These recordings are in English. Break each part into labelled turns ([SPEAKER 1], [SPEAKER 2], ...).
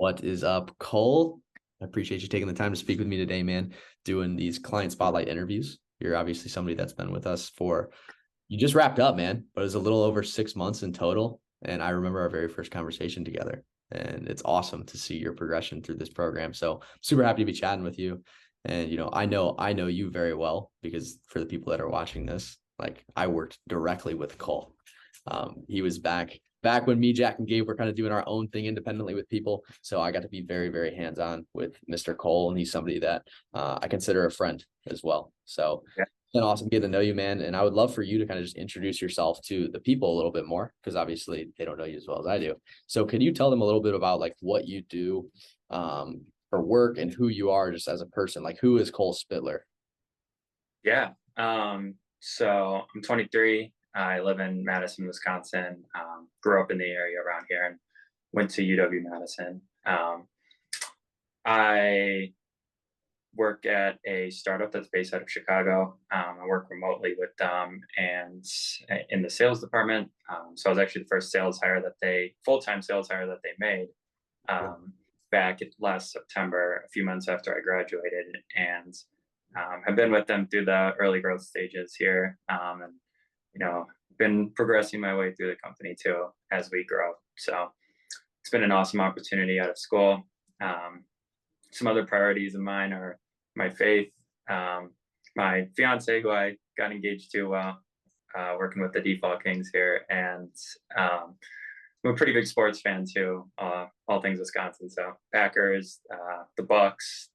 [SPEAKER 1] What is up, Cole? I appreciate you taking the time to speak with me today, man. Doing these client spotlight interviews. You're obviously somebody that's been with us for, you just wrapped up, man, but it was a little over 6 months in total. And I remember our very first conversation together. And it's awesome to see your progression through this program. So super happy to be chatting with you. And I know you very well because for the people that are watching this, like I worked directly with Cole. He was back when me, Jack, and Gabe were kind of doing our own thing independently with people. So I got to be very, very hands-on with Mr. Cole, and he's somebody that I consider a friend as well. So
[SPEAKER 2] Yeah.
[SPEAKER 1] it's been awesome getting to know you, man. And I would love for you to kind of just introduce yourself to the people a little bit more, because obviously they don't know you as well as I do. So can you tell them a little bit about like what you do for work and who you are just as a person? Like, who is Cole Spitler?
[SPEAKER 2] Yeah. So I'm 23. I live in Madison, Wisconsin. Grew up in the area around here and went to UW-Madison. I work at a startup that's based out of Chicago. I work remotely with them and in the sales department. So I was actually the first full-time sales hire that they made back last September, a few months after I graduated, and have been with them through the early growth stages here, and been progressing my way through the company too as we grow. So it's been an awesome opportunity out of school. Some other priorities of mine are my faith, my fiance, who I got engaged to working with the Default Kings here, and I'm a pretty big sports fan too, all things Wisconsin. So Packers, the Bucks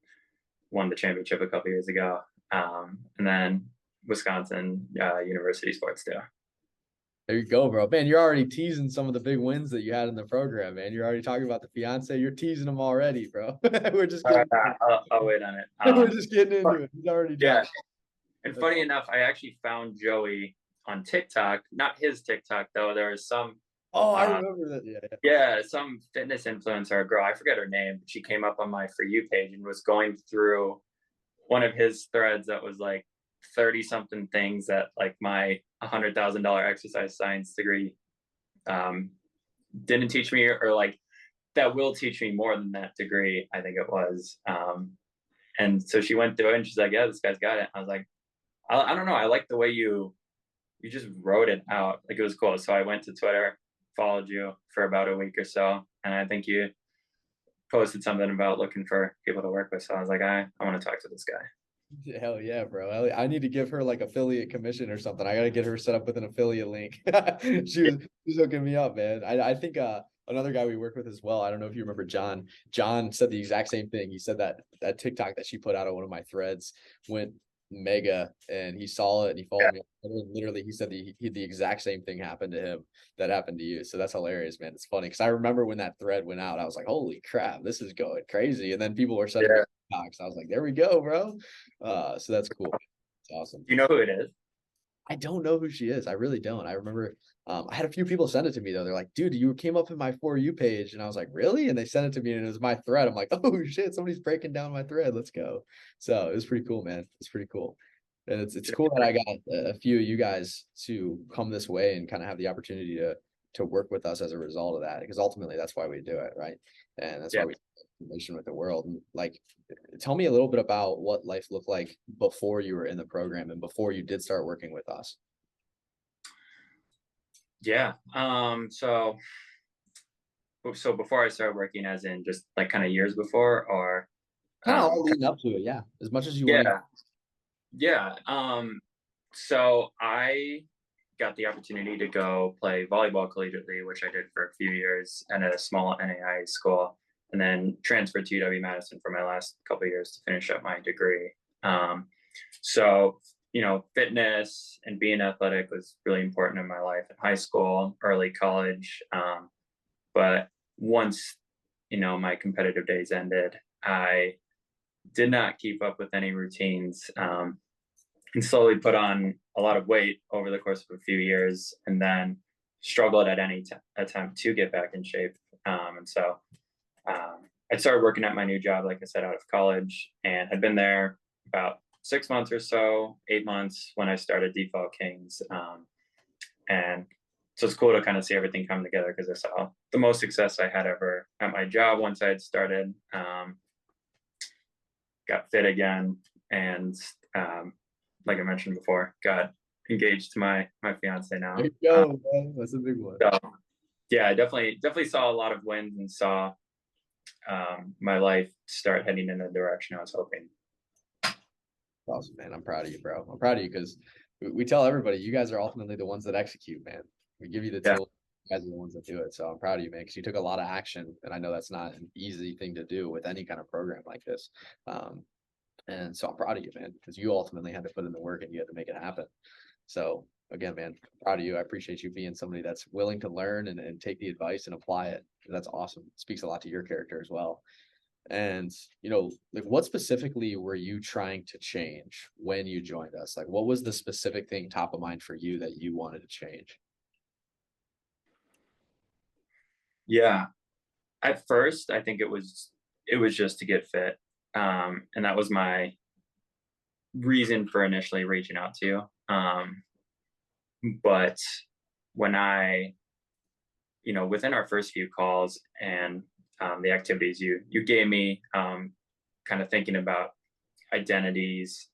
[SPEAKER 2] won the championship a couple years ago, and then Wisconsin University sports too.
[SPEAKER 1] There you go, bro. Man, you're already teasing some of the big wins that you had in the program, man. You're already talking about the fiance. You're teasing them already, bro. We're just getting
[SPEAKER 2] I'll wait on it.
[SPEAKER 1] we're just getting into it. He's already
[SPEAKER 2] Yeah,
[SPEAKER 1] dropped.
[SPEAKER 2] and funny enough, I actually found Joey on TikTok. Not his TikTok though. There was some
[SPEAKER 1] Oh, I
[SPEAKER 2] uh,
[SPEAKER 1] remember that. Yeah, yeah.
[SPEAKER 2] yeah, some fitness influencer girl. I forget her name, but she came up on my For You page and was going through one of his threads that was like 30 something things that like my $100,000 exercise science degree um, didn't teach me, or like that will teach me more than that degree, I think it was. And so she went through it and she's like, yeah, this guy's got it. I was like, I don't know. I like the way you just wrote it out. Like it was cool. So I went to Twitter, followed you for about a week or so. And I think you posted something about looking for people to work with. So I was like, I want to talk to this guy.
[SPEAKER 1] Hell yeah, bro. I need to give her like affiliate commission or something. I gotta get her set up with an affiliate link. She's hooking me up, man. I think another guy we work with as well. I don't know if you remember John. John said the exact same thing. He said that TikTok that she put out on one of my threads went mega, and he saw it and he
[SPEAKER 2] Yeah.
[SPEAKER 1] followed me. Literally, he said the exact same thing happened to him that happened to you. So that's hilarious, man. It's funny because I remember when that thread went out, I was like, holy crap, this is going crazy. And then people were sending me
[SPEAKER 2] Yeah.
[SPEAKER 1] TikToks. I was like, there we go, bro. So that's cool. It's awesome.
[SPEAKER 2] Do you know who it is?
[SPEAKER 1] I don't know who she is. I really don't. I remember I had a few people send it to me though. They're like, dude, you came up in my For You page. And I was like, really? And they sent it to me and it was my thread. I'm like, oh shit, somebody's breaking down my thread. Let's go. So it was pretty cool, man. It's pretty cool. And it's cool that I got a few of you guys to come this way and kind of have the opportunity to work with us as a result of that. Because ultimately that's why we do it, right? And that's
[SPEAKER 2] Yeah.
[SPEAKER 1] why we information with the world. And like, tell me a little bit about what life looked like before you were in the program and before you did start working with us.
[SPEAKER 2] Yeah. So before I started working, as in just like kind of years before, or
[SPEAKER 1] Kind of all
[SPEAKER 2] um,
[SPEAKER 1] leading up to it, yeah. As much as you want to.
[SPEAKER 2] yeah, yeah. So I got the opportunity to go play volleyball collegiately, which I did for a few years at a small NAI school, and then transferred to UW Madison for my last couple of years to finish up my degree. Um, so fitness and being athletic was really important in my life in high school, early college. But once my competitive days ended, I did not keep up with any routines, and slowly put on a lot of weight over the course of a few years, and then struggled at any attempt to get back in shape. And so I started working at my new job, like I said, out of college, and had been there about 6 months or so, 8 months when I started Default Kings. And so it's cool to kind of see everything come together because I saw the most success I had ever at my job once I had started. Got fit again, and like I mentioned before, got engaged to my fiance
[SPEAKER 1] There
[SPEAKER 2] now.
[SPEAKER 1] you go, man. That's a big one.
[SPEAKER 2] So yeah, I definitely saw a lot of wins and saw my life start heading in the direction I was hoping.
[SPEAKER 1] Awesome, man. I'm proud of you, bro. I'm proud of you because we tell everybody you guys are ultimately the ones that execute, man. We give you the
[SPEAKER 2] Yeah,
[SPEAKER 1] tools. You guys are the ones that do it. So I'm proud of you, man, because you took a lot of action. And I know that's not an easy thing to do with any kind of program like this. And so I'm proud of you, man, because you ultimately had to put in the work and you had to make it happen. So again, man, I'm proud of you. I appreciate you being somebody that's willing to learn and take the advice and apply it. That's awesome. It speaks a lot to your character as well. And, like what specifically were you trying to change when you joined us? Like what was the specific thing top of mind for you that you wanted to change?
[SPEAKER 2] yeah. At first, I think it was just to get fit, and that was my reason for initially reaching out to you. But when within our first few calls and the activities you gave me, kind of thinking about identities,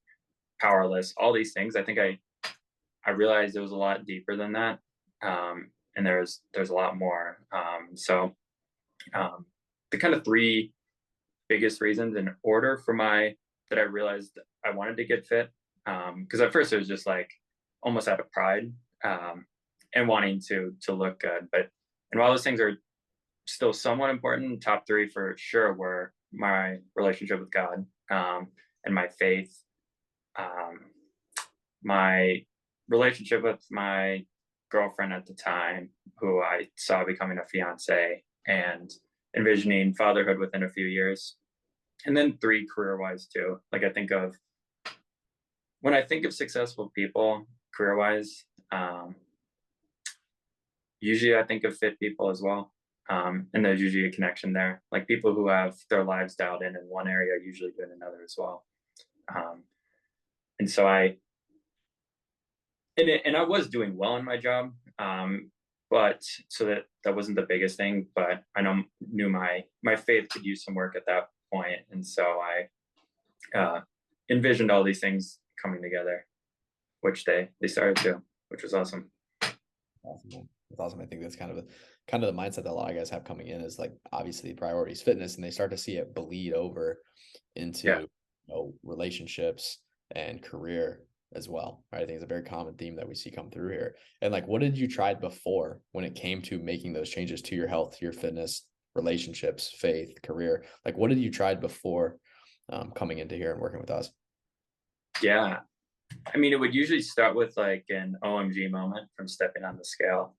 [SPEAKER 2] powerless, all these things, I think I realized it was a lot deeper than that, and there's a lot more. So the kind of three biggest reasons in order for my that I realized I wanted to get fit, because at first it was just like almost out of pride, and wanting to look good. But and while those things are still somewhat important, top three for sure were my relationship with God, and my faith, um, my relationship with my girlfriend at the time, who I saw becoming a fiance, and envisioning fatherhood within a few years. And then three, career wise too. Like when I think of successful people career wise, usually I think of fit people as well. And there's usually a connection there. Like people who have their lives dialed in one area are usually good in another as well. Um, and so I was doing well in my job, but so that wasn't the biggest thing. But I knew my faith could use some work at that point, and so I envisioned all these things coming together, which they started to, which was awesome.
[SPEAKER 1] Awesome, man. That's awesome. I think that's kind of the mindset that a lot of guys have coming in is like obviously priorities fitness and they start to see it bleed over
[SPEAKER 2] Yeah,
[SPEAKER 1] into relationships and career as well. Right. I think it's a very common theme that we see come through here. And like what did you try before when it came to making those changes to your health, to your fitness, relationships, faith, career? Like what did you try before coming into here and working with us?
[SPEAKER 2] yeah. I mean, it would usually start with like an OMG moment from stepping on the scale.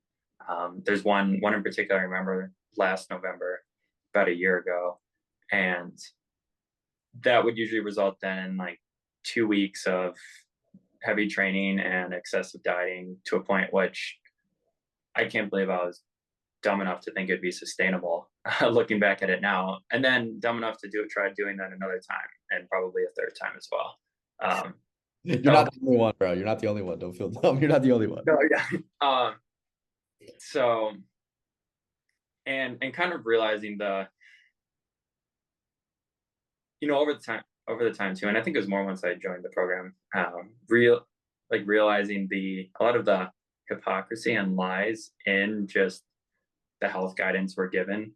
[SPEAKER 2] There's one in particular I remember last November, about a year ago, and that would usually result then in like 2 weeks of heavy training and excessive dieting to a point which I can't believe I was dumb enough to think it'd be sustainable. Looking back at it now, and then dumb enough to try doing that another time, and probably a third time as well. Um,
[SPEAKER 1] You're
[SPEAKER 2] so
[SPEAKER 1] not the only one, bro. You're not the only one. Don't feel dumb. You're not the only one.
[SPEAKER 2] no, yeah. So and kind of realizing over the time too, and I think it was more once I joined the program, realizing a lot of the hypocrisy and lies in just the health guidance we're given,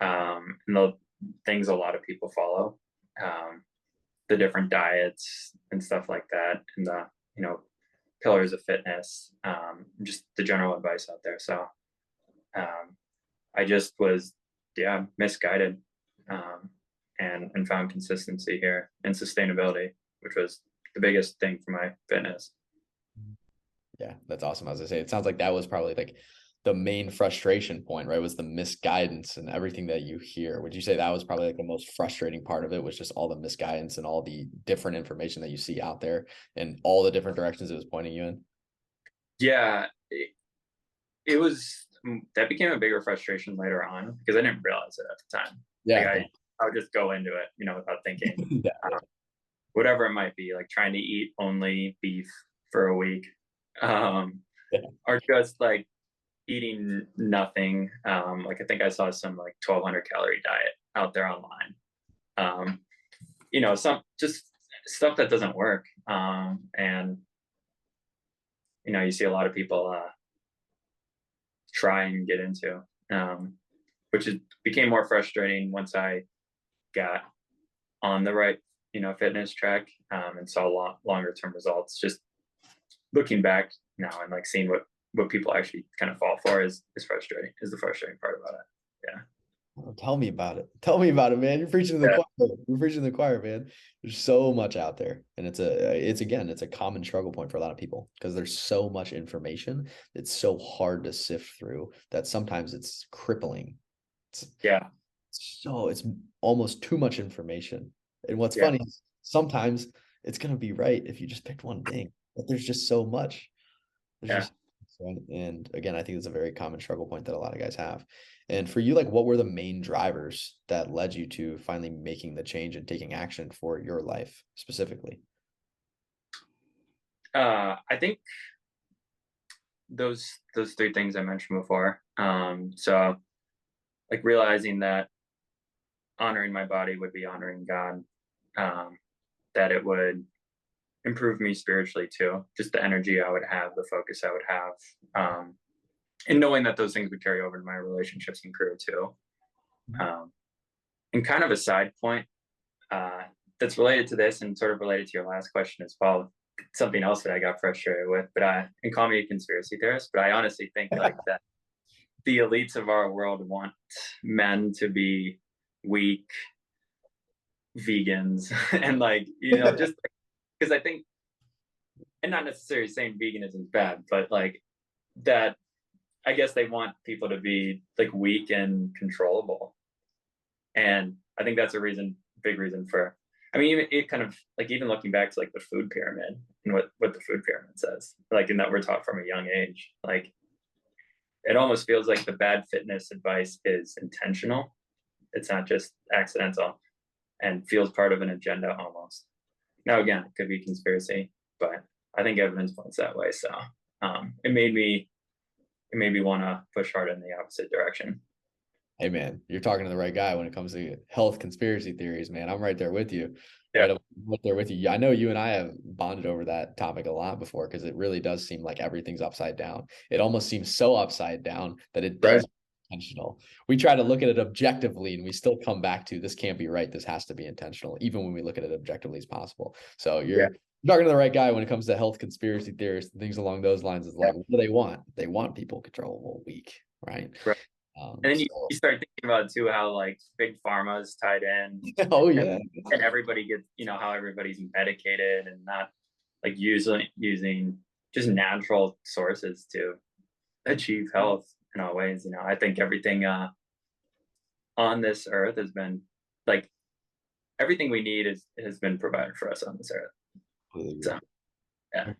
[SPEAKER 2] and the things a lot of people follow, um, the different diets and stuff like that, and the pillars of fitness, just the general advice out there. So um, I just was, yeah, misguided, and found consistency here and sustainability, which was the biggest thing for my fitness.
[SPEAKER 1] Yeah, that's awesome. As I say, it sounds like that was probably like the main frustration point, right? Was the misguidance and everything that you hear. Would you say that was probably like the most frustrating part of it was just all the misguidance and all the different information that you see out there and all the different directions it was pointing you in?
[SPEAKER 2] Yeah, it was that became a bigger frustration later on because I didn't realize it at the time. Like
[SPEAKER 1] Yeah.
[SPEAKER 2] I would just go into it, without thinking,
[SPEAKER 1] Yeah.
[SPEAKER 2] um, whatever it might be, like trying to eat only beef for a week, um,
[SPEAKER 1] Yeah.
[SPEAKER 2] or just like eating nothing. Like I think I saw some like 1,200 calorie diet out there online. Um, some just stuff that doesn't work. And you see a lot of people try and get into, um, which became more frustrating once I got on the right, fitness track, and saw longer term results. Just looking back now and like seeing what people actually kind of fall for is frustrating. Is the frustrating part about it. Yeah.
[SPEAKER 1] Oh, tell me about it. Tell me about it, man. You're preaching to the
[SPEAKER 2] Yeah.
[SPEAKER 1] choir. You're preaching to the choir, man. There's so much out there. And it's a common struggle point for a lot of people because there's so much information. It's so hard to sift through that sometimes it's crippling. It's
[SPEAKER 2] Yeah.
[SPEAKER 1] it's almost too much information. And what's
[SPEAKER 2] Yeah.
[SPEAKER 1] funny is sometimes it's gonna be right if you just picked one thing, but there's just so much. There's
[SPEAKER 2] Yeah.
[SPEAKER 1] just and again, I think it's a very common struggle point that a lot of guys have. And for you, like what were the main drivers that led you to finally making the change and taking action for your life specifically?
[SPEAKER 2] I think those three things I mentioned before. So like realizing that honoring my body would be honoring God, um, that it would improve me spiritually too, just the energy I would have, the focus I would have, and knowing that those things would carry over to my relationships and career too. Um, and kind of a side point uh, that's related to this and sort of related to your last question as well. Something else that I got frustrated with, and call me a conspiracy theorist, but I honestly think like that the elites of our world want men to be weak vegans and like just because I think, and not necessarily saying veganism is bad, but like that I guess they want people to be like weak and controllable. And I think that's big reason for, I mean, it kind of like even looking back to like the food pyramid and what the food pyramid says, like in that we're taught from a young age, like it almost feels like the bad fitness advice is intentional. It's not just accidental and feels part of an agenda almost. Now, again, it could be conspiracy, but I think evidence points that way. So it made me want to push hard in the opposite direction.
[SPEAKER 1] Hey man, you're talking to the right guy when it comes to health conspiracy theories, man. I'm right there with you.
[SPEAKER 2] Yeah.
[SPEAKER 1] Right there with you. I know you and I have bonded over that topic a lot before because it really does seem like everything's upside down. It almost seems so upside down that it
[SPEAKER 2] Right.
[SPEAKER 1] does intentional. We try to look at it objectively and we still come back to this can't be right. This has to be intentional, even when we look at it objectively as possible. So
[SPEAKER 2] Yeah.
[SPEAKER 1] you're talking to the right guy when it comes to health conspiracy theorists and things along those lines. Is
[SPEAKER 2] Yeah.
[SPEAKER 1] like, what do they want? They want people controllable, weak, right?
[SPEAKER 2] Right. And then
[SPEAKER 1] So
[SPEAKER 2] you start thinking about too how like big pharma is tied in,
[SPEAKER 1] oh
[SPEAKER 2] and,
[SPEAKER 1] yeah.
[SPEAKER 2] and everybody gets how everybody's medicated and not like using just natural sources to achieve health in all ways. I think everything on this earth has been like everything we need has been provided for us on this earth. So yeah.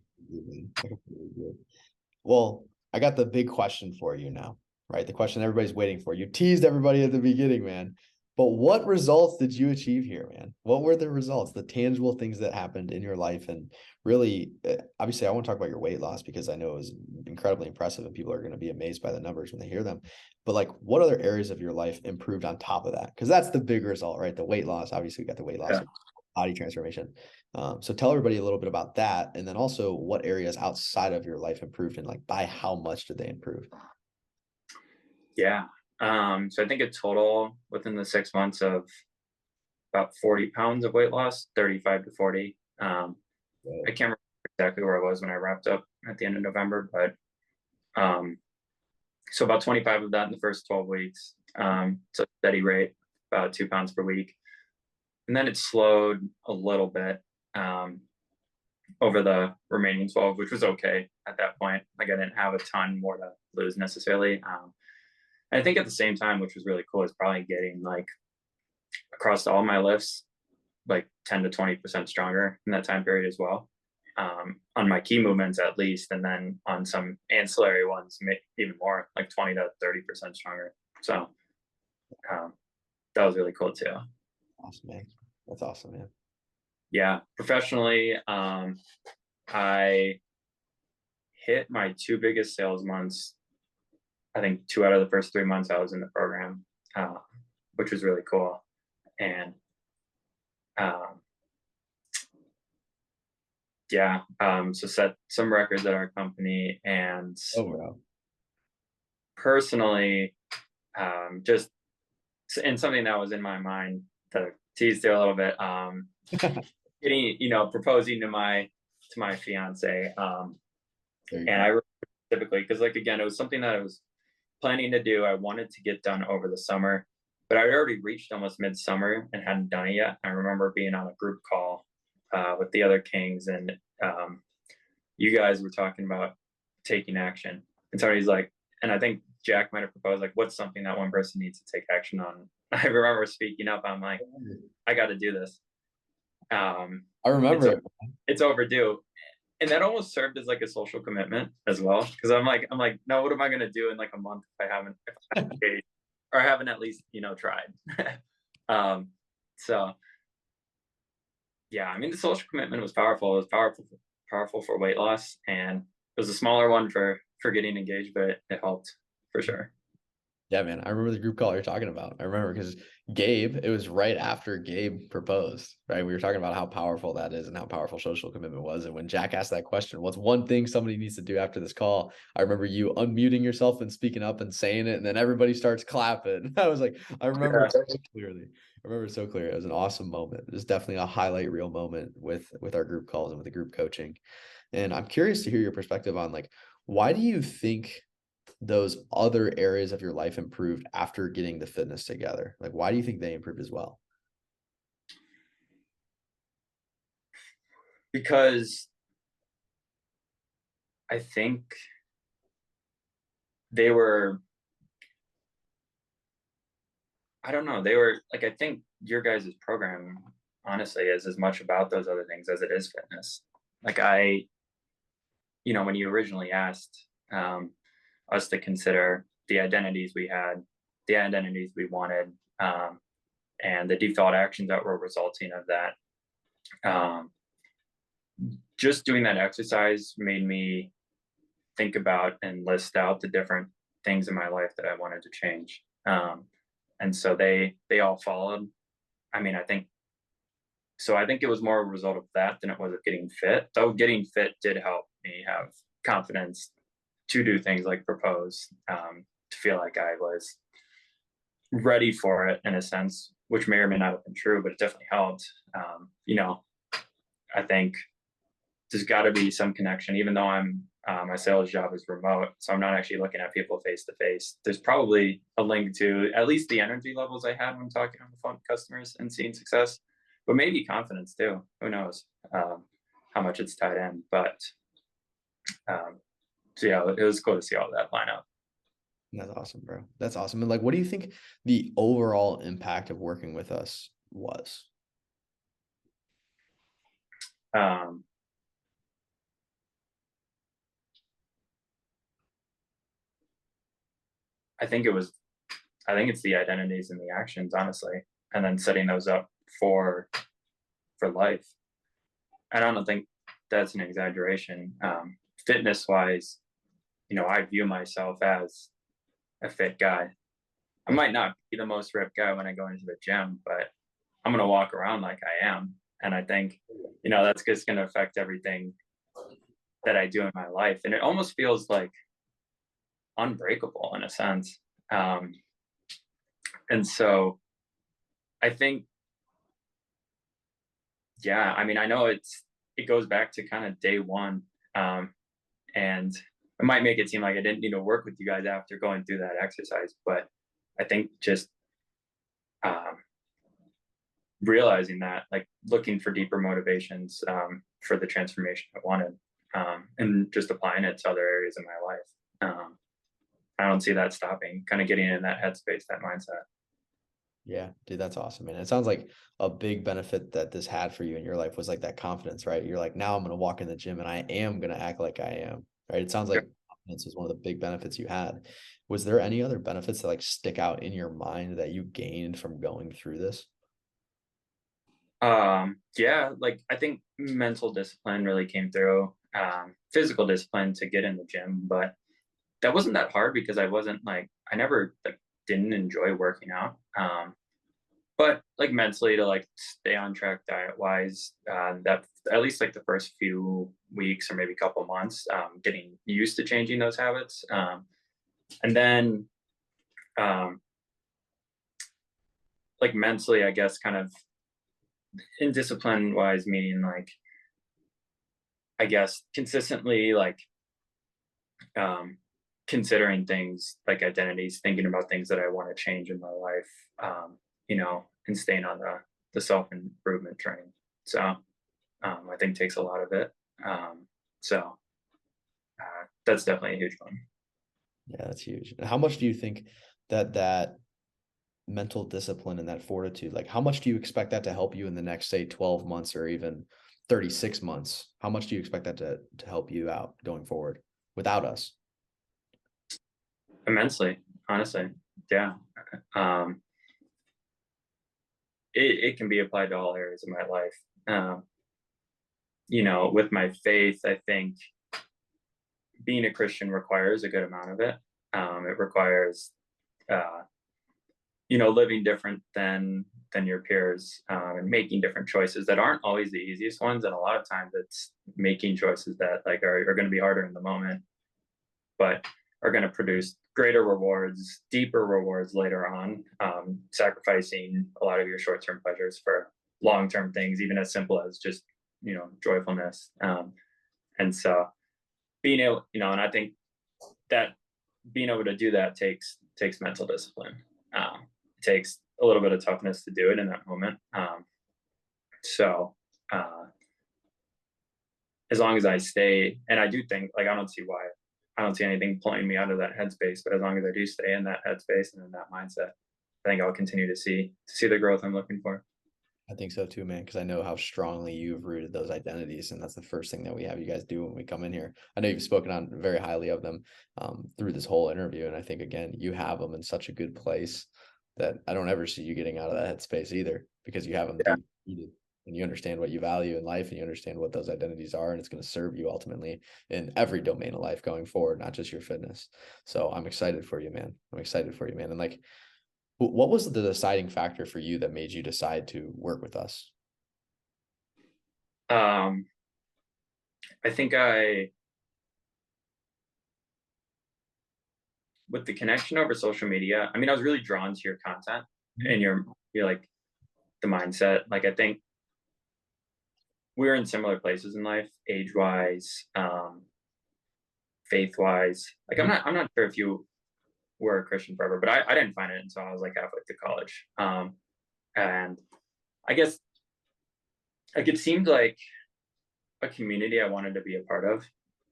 [SPEAKER 1] Well, I got the big question for you now, right? The question everybody's waiting for. You teased everybody at the beginning, man. But what results did you achieve here, man? What were the results, the tangible things that happened in your life? And really, obviously, I want to talk about your weight loss because I know it was incredibly impressive and people are going to be amazed by the numbers when they hear them. But like, what other areas of your life improved on top of that? Because that's the big result, right? The weight loss. Obviously, we got the weight loss,
[SPEAKER 2] Yeah.
[SPEAKER 1] body transformation. So tell everybody a little bit about that, and then also what areas outside of your life improved, and like by how much did they improve?
[SPEAKER 2] Yeah. So I think a total within the 6 months of about 40 pounds of weight loss, 35 to 40. I can't remember exactly where I was when I wrapped up at the end of November, but um, so about 25 of that in the first 12 weeks. So steady rate, about 2 pounds per week. And then it slowed a little bit over the remaining 12, which was okay at that point. Like I didn't have a ton more to lose necessarily. And I think at the same time, which was really cool, is probably getting like across all my lifts, like 10 to 20% stronger in that time period as well. On my key movements at least, and then on some ancillary ones, even more, like 20 to 30% stronger. So um, that was really cool too.
[SPEAKER 1] Awesome, man. That's awesome, man.
[SPEAKER 2] Yeah, professionally, I hit my two biggest sales months I think 2 out of the first 3 months I was in the program, uh, which was really cool. And um, yeah, so set some records at our company, and
[SPEAKER 1] Oh, wow.
[SPEAKER 2] personally, just and something that was in my mind to tease there a little bit, getting, proposing to my fiance,
[SPEAKER 1] There you
[SPEAKER 2] and
[SPEAKER 1] go.
[SPEAKER 2] I typically, because like again, it was something that I was planning to do. I wanted to get done over the summer, but I had already reached almost midsummer and hadn't done it yet. I remember being on a group call with the other kings, and um, you guys were talking about taking action. And somebody's like, and I think Jack might have proposed, like, what's something that one person needs to take action on? I remember speaking up. I'm like, I got to do this. Um,
[SPEAKER 1] I
[SPEAKER 2] it's
[SPEAKER 1] remember it.
[SPEAKER 2] it's overdue, and that almost served as like a social commitment as well. Because I'm like, no, what am I gonna do in like a month if I haven't engaged, or I haven't at least tried. um, so yeah, I mean, the social commitment was powerful. It was powerful for weight loss, and it was a smaller one for getting engaged, but it helped for sure.
[SPEAKER 1] Yeah, man. I remember the group call you're talking about. I remember because Gabe, it was right after Gabe proposed, right? We were talking about how powerful that is and how powerful social commitment was. And when Jack asked that question, what's one thing somebody needs to do after this call? I remember you unmuting yourself and speaking up and saying it, and then everybody starts clapping. I was like, I remember
[SPEAKER 2] Yeah.
[SPEAKER 1] it so clearly. I remember it so clearly. It was an awesome moment. It was definitely a highlight reel moment with our group calls and with the group coaching. And I'm curious to hear your perspective on like, why do you think those other areas of your life improved after getting the fitness together? Like, why do you think they improved as well?
[SPEAKER 2] Because I think they were, I don't know, they were like, I think your guys' program honestly is as much about those other things as it is fitness. Like when you originally asked us to consider the identities we had, the identities we wanted, and the default actions that were resulting of that. Um, just doing that exercise made me think about and list out the different things in my life that I wanted to change. And so they all followed. I mean, I think so. I think it was more a result of that than it was of getting fit. Though getting fit did help me have confidence to do things like propose, to feel like I was ready for it in a sense, which may or may not have been true, but it definitely helped. I think there's got to be some connection, even though my sales job is remote, so I'm not actually looking at people face to face. There's probably a link to at least the energy levels I had when talking on the phone to customers and seeing success, but maybe confidence too. Who knows how much it's tied in? But so yeah, it was cool to see all that line up.
[SPEAKER 1] That's awesome, bro. That's awesome. And like, what do you think the overall impact of working with us was?
[SPEAKER 2] Um, I think it was I think it's the identities and the actions, honestly, and then setting those up for life. I don't think that's an exaggeration. Fitness wise, I view myself as a fit guy. I might not be the most ripped guy when I go into the gym, but I'm gonna walk around like I am, and I think that's just gonna affect everything that I do in my life, and it almost feels like unbreakable in a sense. Um, and so I think yeah, I mean, I know it goes back to kind of day one, and it might make it seem like I didn't need to work with you guys after going through that exercise, but I think just um, realizing that, like looking for deeper motivations for the transformation I wanted, and just applying it to other areas of my life. I don't see that stopping. Kind of getting in that headspace, that mindset.
[SPEAKER 1] Yeah, dude, that's awesome, man. It sounds like a big benefit that this had for you in your life was like that confidence, right? You're like, now I'm gonna walk in the gym and I am gonna act like I am, right? It sounds like confidence was one of the big benefits you had. Was there any other benefits that like stick out in your mind that you gained from going through this?
[SPEAKER 2] Yeah, like I think mental discipline really came through. Physical discipline to get in the gym, but that wasn't that hard because I wasn't like, I never like didn't enjoy working out. But like mentally to like stay on track diet wise, that at least like the first few weeks or maybe couple months, getting used to changing those habits. And then um, like mentally, I guess kind of in discipline wise, meaning like, I guess consistently like um, considering things like identities, thinking about things that I want to change in my life, and staying on the self improvement train. So I think takes a lot of it. So that's definitely a huge one.
[SPEAKER 1] Yeah, that's huge. And how much do you think that mental discipline and that fortitude, like how much do you expect that to help you in the next, say, 12 months or even 36 months? How much do you expect that to help you out going forward without us?
[SPEAKER 2] Immensely, honestly. Yeah. Um, it can be applied to all areas of my life. With my faith, I think being a Christian requires a good amount of it. It requires, uh, living different than your peers, and making different choices that aren't always the easiest ones. And a lot of times, it's making choices that like are going to be harder in the moment, but are going to produce greater rewards, deeper rewards later on. Sacrificing a lot of your short-term pleasures for long-term things, even as simple as just joyfulness. And so being able, and I think that being able to do that takes mental discipline. It takes a little bit of toughness to do it in that moment. So uh, as long as I stay, and I do think like I don't see anything pulling me out of that headspace. But as long as I do stay in that headspace and in that mindset, I think I'll continue to see the growth I'm looking for.
[SPEAKER 1] I think so too, man, because I know how strongly you've rooted those identities, and that's the first thing that we have you guys do when we come in here. I know you've spoken on very highly of them through this whole interview, and I think again you have them in such a good place that I don't ever see you getting out of that headspace either, because you have them
[SPEAKER 2] Yeah,
[SPEAKER 1] deep rooted, and you understand what you value in life, and you understand what those identities are, and it's going to serve you ultimately in every domain of life going forward, not just your fitness. So I'm excited for you, man. I'm excited for you, man, and like what was the deciding factor for you that made you decide to work with us?
[SPEAKER 2] um, I think with the connection over social media. I mean, I was really drawn to your content and your like the mindset. Like I think we're in similar places in life, age wise, faith wise. Like I'm not sure if you were a Christian forever, but I didn't find it until I was like halfway through college. And I guess like it seemed like a community I wanted to be a part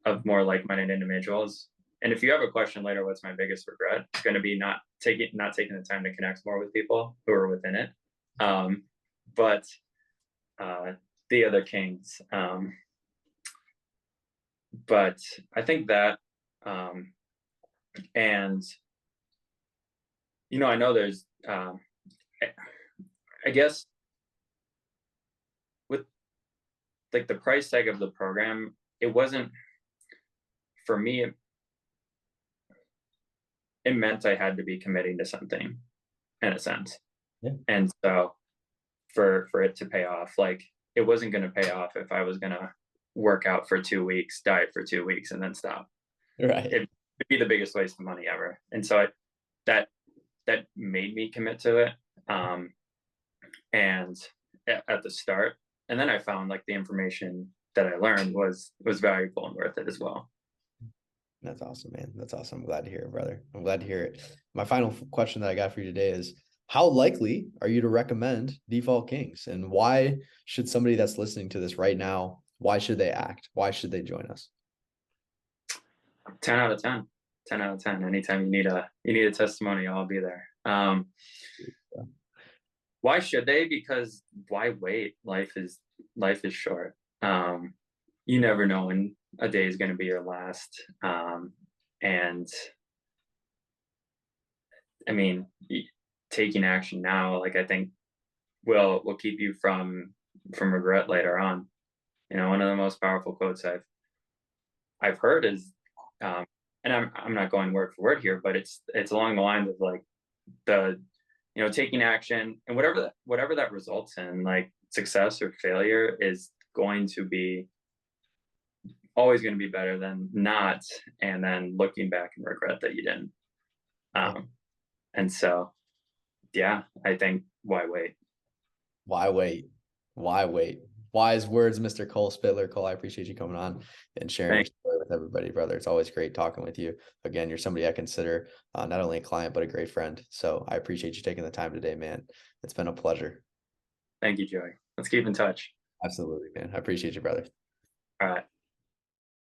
[SPEAKER 2] of more like-minded individuals. And if you have a question later, what's my biggest regret? It's going to be not taking the time to connect more with people who are within it. But uh, the other kings. But I think that, um, and I know there's, I guess with like the price tag of the program, it wasn't for me. It meant I had to be committing to something in a sense.
[SPEAKER 1] Yeah.
[SPEAKER 2] And so for it to pay off, like it wasn't going to pay off if I was going to work out for 2 weeks, diet for 2 weeks, and then stop.
[SPEAKER 1] Right.
[SPEAKER 2] It'd be the biggest waste of money ever. And so that that made me commit to it. And at the start, and then I found like the information that I learned was valuable and worth it as well.
[SPEAKER 1] That's awesome, man. That's awesome. I'm glad to hear it, brother. I'm glad to hear it. My final question that I got for you today is how likely are you to recommend Default Kings, and why should somebody that's listening to this right now, why should they act? Why should they join us?
[SPEAKER 2] 10 out of 10. 10 out of 10. Anytime you need a testimony, I'll be there. Why should they? Because why wait? Life is short. You never know when a day is going to be your last. And I mean, taking action now, like I think will keep you from regret later on. One of the most powerful quotes I've heard is, and I'm not going word for word here, but it's along the lines of like the taking action, and whatever that results in, like success or failure is going to be always going to be better than not, and then looking back and regret that you didn't.
[SPEAKER 1] Yeah.
[SPEAKER 2] Um, and so yeah, I think why wait?
[SPEAKER 1] Why wait? Why wait? Wise words, Mr. Cole Spitler. Cole, I appreciate you coming on and sharing your
[SPEAKER 2] Thank,
[SPEAKER 1] story with everybody, brother. It's always great talking with you. Again, you're somebody I consider not only a client, but a great friend. So I appreciate you taking the time today, man. It's been a pleasure.
[SPEAKER 2] thank you, Joey. Let's keep in touch.
[SPEAKER 1] Absolutely, man. I appreciate you, brother.
[SPEAKER 2] All right.